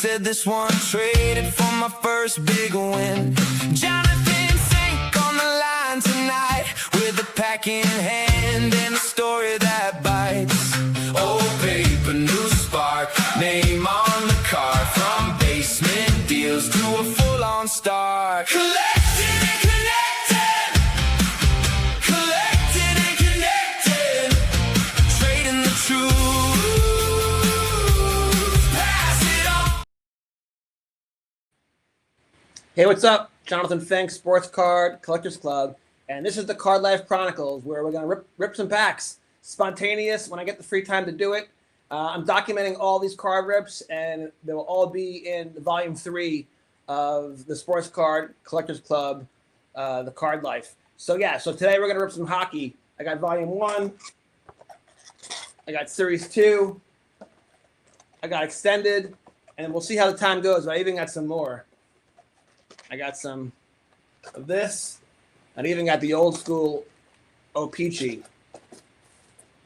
said this one traded for my first big win. Jonathan Fink on the line tonight with a pack in hand and a story that bites. Old paper, new spark, name on the card. From basement deals to a full-on start. Collected and connected, collected and connected, trading the truth. Hey, what's up? Jonathan Fink, Sports Card Collectors Club, and this is the Card Life Chronicles, where we're gonna rip some packs, spontaneous when I get the free time to do it. I'm documenting all these card rips, and they will all be in the volume 3 of the Sports Card Collectors Club, the Card Life. So today we're gonna rip some hockey. I got volume 1, I got series 2, I got extended, and we'll see how the time goes. I even got some more. I got some of this. I even got the old school O-Pee-Chee.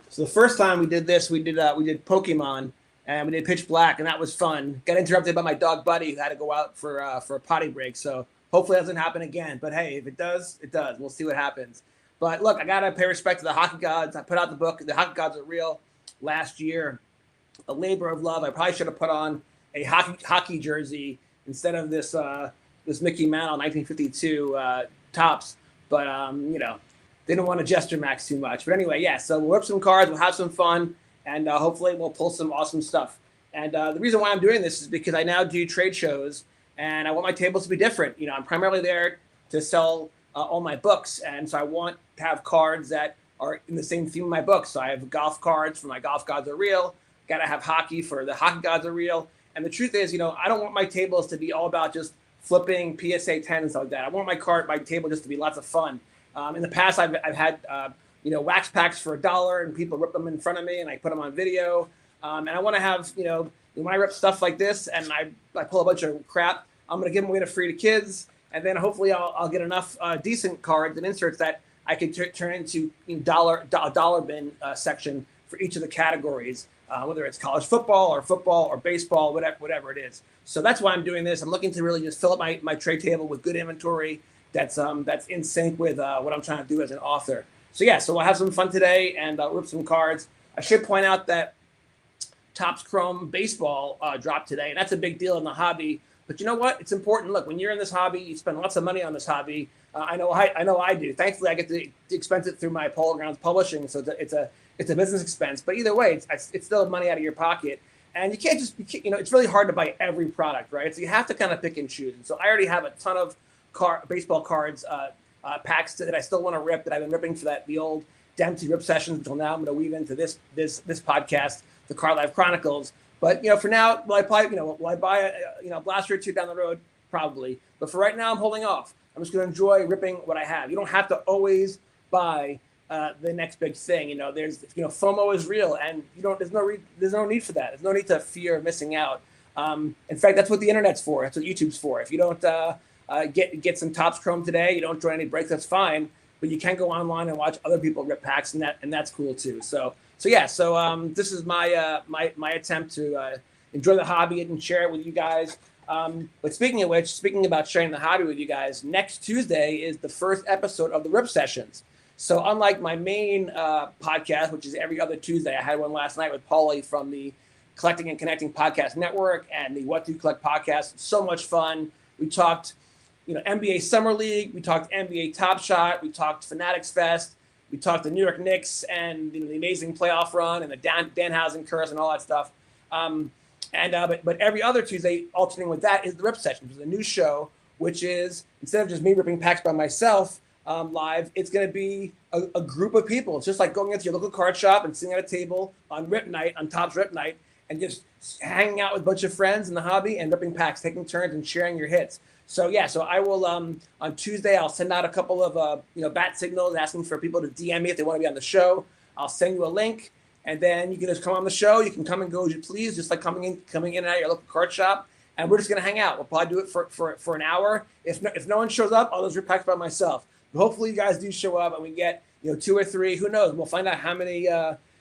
So the first time we did this, we did Pokemon, and we did Pitch Black, and that was fun. Got interrupted by my dog Buddy, who had to go out for a potty break. So hopefully it doesn't happen again. But hey, if it does, it does. We'll see what happens. But look, I gotta pay respect to the hockey gods. I put out the book, The Hockey Gods Are Real, last year. A labor of love. I probably should have put on a hockey jersey instead of this Mickey Mantle 1952 tops, but they don't want to gesture max too much. But anyway, so we'll rip some cards, we'll have some fun, and hopefully we'll pull some awesome stuff. And the reason why I'm doing this is because I now do trade shows, and I want my tables to be different. I'm primarily there to sell all my books, and so I want to have cards that are in the same theme of my books. So I have golf cards for my Golf Gods Are Real. Got to have hockey for the Hockey Gods Are Real. And the truth is, I don't want my tables to be all about just flipping PSA 10 and stuff like that. I want my table just to be lots of fun. In the past, I've had wax packs for $1, and people rip them in front of me, and I put them on video. And I want to have when I rip stuff like this, and I pull a bunch of crap, I'm going to give them away to free to kids, and then hopefully I'll get enough decent cards and inserts that I can turn into dollar bin section for each of the categories. Whether it's college football or baseball, whatever it is. So that's why I'm doing this. I'm looking to really just fill up my trade table with good inventory that's in sync with what I'm trying to do as an author. So we'll have some fun today and rip some cards. I should point out that Topps Chrome Baseball dropped today, and that's a big deal in the hobby. But you know what? It's important. Look, when you're in this hobby, you spend lots of money on this hobby. I know I do. Thankfully, I get to expense it through my Polo Grounds Publishing, so it's a business expense. But either way, it's still money out of your pocket. And you can't just, it's really hard to buy every product, right? So you have to kind of pick and choose. And so I already have a ton of baseball cards, packs that I still want to rip, that I've been ripping for the old Dempsey rip sessions until now. I'm going to weave into this podcast, the Card Life Chronicles. But, for now, will I buy a blaster or two down the road? Probably. But for right now, I'm holding off. I'm just going to enjoy ripping what I have. You don't have to always buy the next big thing. There's FOMO is real, and there's no need for that. There's no need to fear missing out. In fact, that's what the internet's for. That's what YouTube's for. If you don't get some Topps Chrome today, you don't join any breaks, that's fine. But you can go online and watch other people rip packs, and that's cool too. So this is my attempt to enjoy the hobby and share it with you guys. But speaking about sharing the hobby with you guys, next Tuesday is the first episode of the Rip Sessions. So unlike my main podcast, which is every other Tuesday, I had one last night with Paulie from the Collecting and Connecting Podcast Network and the What Do You Collect podcast. So much fun. We talked, NBA Summer League. We talked NBA Top Shot. We talked Fanatics Fest. We talked the New York Knicks and the amazing playoff run and the Danhausen curse and all that stuff. But every other Tuesday, alternating with that, is the Rip Session, which is a new show, which is, instead of just me ripping packs by myself live, it's going to be a group of people. It's just like going into your local card shop and sitting at a table on Rip Night, on Topps Rip Night, and just hanging out with a bunch of friends in the hobby and ripping packs, taking turns and sharing your hits. So I will, on Tuesday, I'll send out a couple of, bat signals asking for people to DM me if they want to be on the show. I'll send you a link, and then you can just come on the show. You can come and go as you please, just like coming in and out of your local card shop. And we're just going to hang out. We'll probably do it for an hour. If no one shows up, I'll just rip packs by myself. But hopefully you guys do show up and we get, 2 or 3. Who knows? We'll find out how many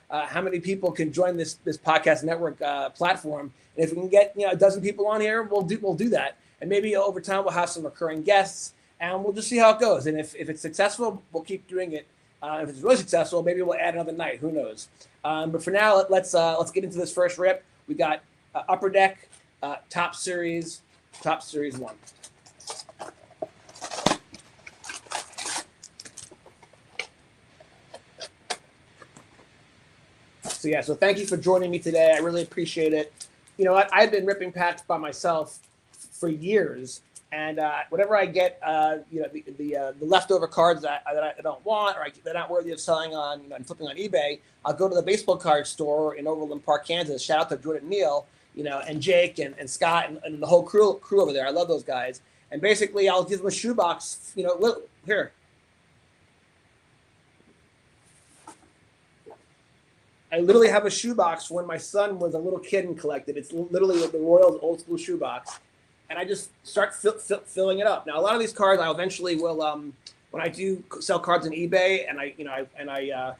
how many people can join this podcast network platform. And if we can get a dozen people on here, we'll do that. And maybe over time we'll have some recurring guests, and we'll just see how it goes. And if it's successful, we'll keep doing it. If it's really successful, maybe we'll add another night. Who knows? But for now, let's get into this first rip. We got Upper Deck Top Series 1. So thank you for joining me today. I really appreciate it. You know what? I've been ripping packs by myself for years, and whenever I get the leftover cards that I don't want, or they're not worthy of selling on and flipping on eBay, I'll go to the baseball card store in Overland Park, Kansas. Shout out to Jordan Neal, and Jake and Scott and the whole crew over there. I love those guys. And basically, I'll give them a shoebox. Here. I literally have a shoebox when my son was a little kid and collected. It's literally the Royals old school shoebox, and I just start filling it up. Now, a lot of these cards, I eventually will, when I do sell cards on eBay, and I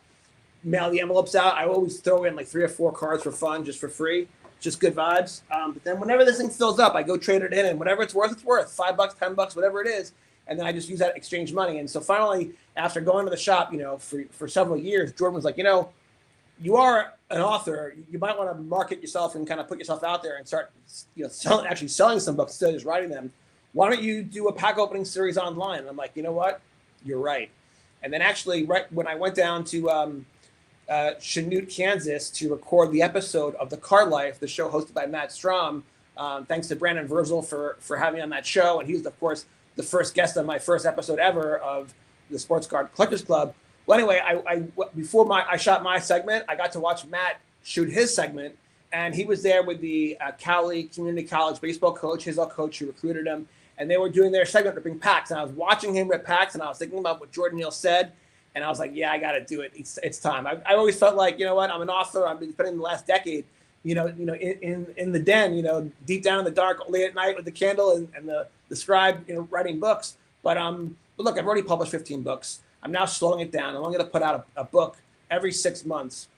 mail the envelopes out, I always throw in like 3 or 4 cards for fun, just for free, just good vibes. But then whenever this thing fills up, I go trade it in, and whatever it's worth, $5, $10, whatever it is, and then I just use that exchange money. And so finally, after going to the shop, for several years, Jordan was like, you are an author. You might want to market yourself and kind of put yourself out there and start, selling some books instead of just writing them. Why don't you do a pack opening series online? And I'm like, you know what? You're right. And then actually, right when I went down to Chanute, Kansas, to record the episode of The Card Life, the show hosted by Matt Strom, thanks to Brandon Virgil for having me on that show, and he was, of course, the first guest on my first episode ever of the Sports Card Collectors Club. Well, anyway, before I shot my segment, I got to watch Matt shoot his segment, and he was there with the Cali Community College baseball coach, his old coach who recruited him, and they were doing their segment ripping packs. And I was watching him rip packs, and I was thinking about what Jordan Neal said, and I was like, yeah, I got to do it. It's time. I always felt like, what, I'm an author. I've been spending the last decade, in the den, deep down in the dark, late at night with the candle and the scribe, writing books. But look, I've already published 15 books. I'm now slowing it down. I'm only going to put out a book every 6 months.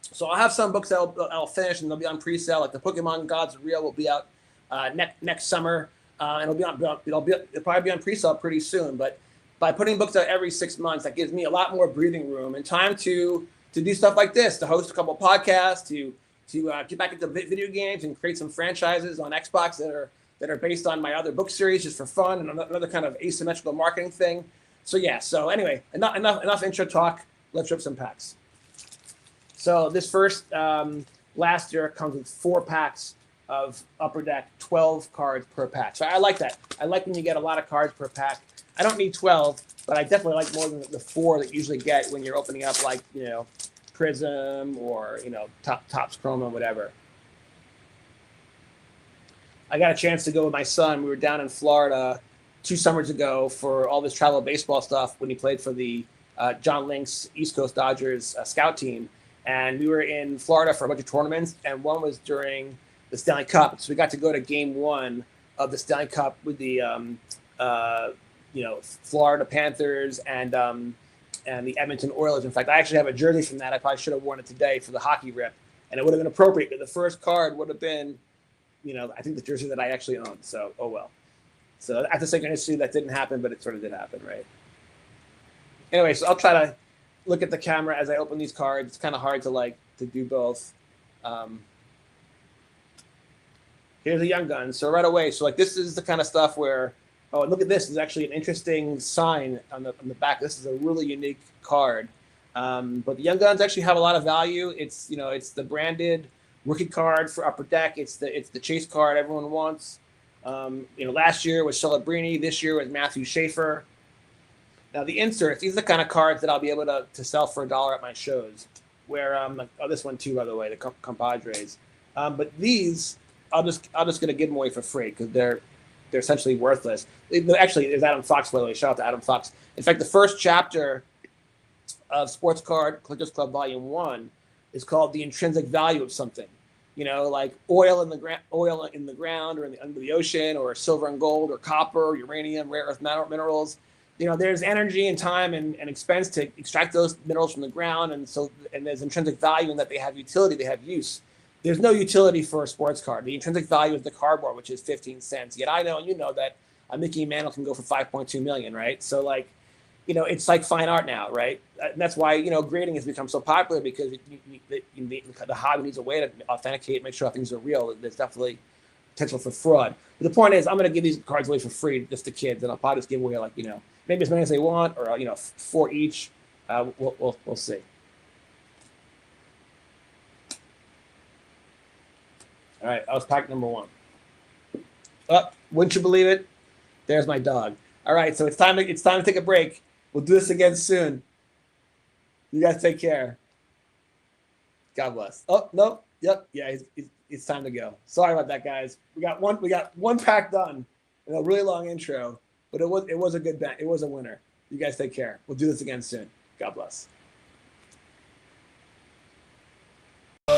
So I'll have some books that I'll finish and they'll be on pre-sale. Like the Pokemon Gods Real will be out next summer, and it'll probably be on pre-sale pretty soon. But by putting books out every 6 months, that gives me a lot more breathing room and time to do stuff like this, to host a couple of podcasts, to get back into video games and create some franchises on Xbox that are based on my other book series, just for fun and another kind of asymmetrical marketing thing. So anyway, enough intro talk. Let's rip some packs. So this first last year comes with 4 packs of Upper Deck, 12 cards per pack. So I like that. I like when you get a lot of cards per pack. I don't need 12, but I definitely like more than the 4 that you usually get when you're opening up like, Prism or, Topps Chroma, whatever. I got a chance to go with my son. We were down in Florida 2 summers ago for all this travel baseball stuff when he played for the John Link's East Coast Dodgers scout team. And we were in Florida for a bunch of tournaments, and one was during the Stanley Cup. So we got to go to Game 1 of the Stanley Cup with the Florida Panthers and the Edmonton Oilers. In fact, I actually have a jersey from that. I probably should have worn it today for the hockey rip, and it would have been appropriate. But the first card would have been, I think the jersey that I actually owned. So, oh well. So after synchronicity, that didn't happen, but it sort of did happen, right? Anyway, so I'll try to look at the camera as I open these cards. It's kind of hard to do both. Here's a Young Gun. So right away, so this is the kind of stuff where, oh, look at this. There's actually an interesting sign on the back. This is a really unique card. But the Young Guns actually have a lot of value. It's it's the branded rookie card for Upper Deck. It's the chase card everyone wants. Last year was Celebrini. This year was Matthew Schaefer. Now the inserts, these are the kind of cards that I'll be able to sell for $1 at my shows. Where this one too, by the way, the compadres. But these, I'm just gonna give them away for free because they're essentially worthless. Actually, there's Adam Fox, by the way. Shout out to Adam Fox. In fact, the first chapter of Sports Card Collectors Club Volume 1 is called "The Intrinsic Value of Something." Like oil in the ground, or under the ocean, or silver and gold, or copper, or uranium, rare earth minerals. there's energy and time and expense to extract those minerals from the ground, and there's intrinsic value in that they have utility, they have use. There's no utility for a sports card. The intrinsic value is the cardboard, which is 15 cents. Yet I know, and you know, that a Mickey Mantle can go for 5.2 million, right? So like, it's like fine art now, right? And that's why grading has become so popular, because the hobby needs a way to authenticate, make sure things are real. There's definitely potential for fraud. But the point is, I'm going to give these cards away for free just to kids, and I'll probably just give away like maybe as many as they want, or 4 each. We'll see. All right, that was pack number 1. Wouldn't you believe it? There's my dog. All right, so it's time to take a break. We'll do this again soon. You guys take care. God bless. Oh no, yep, yeah, it's time to go. Sorry about that, guys. We got one pack done in a really long intro, but it was a good bet. It was a winner. You guys take care. We'll do this again soon. God bless. He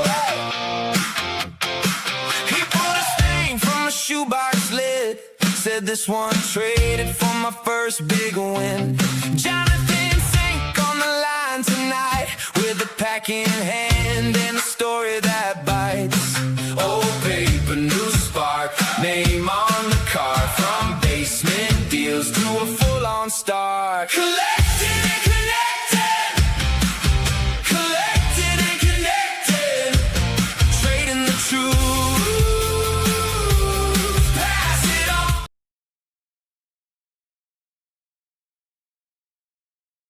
pulled a stain from a shoebox lid. Said this one traded for my first big win. Jonathan Fink on the line tonight, with a pack in hand and a story that bites. Old paper, new spark, name on the card. From basement deals to a full-on star. Collect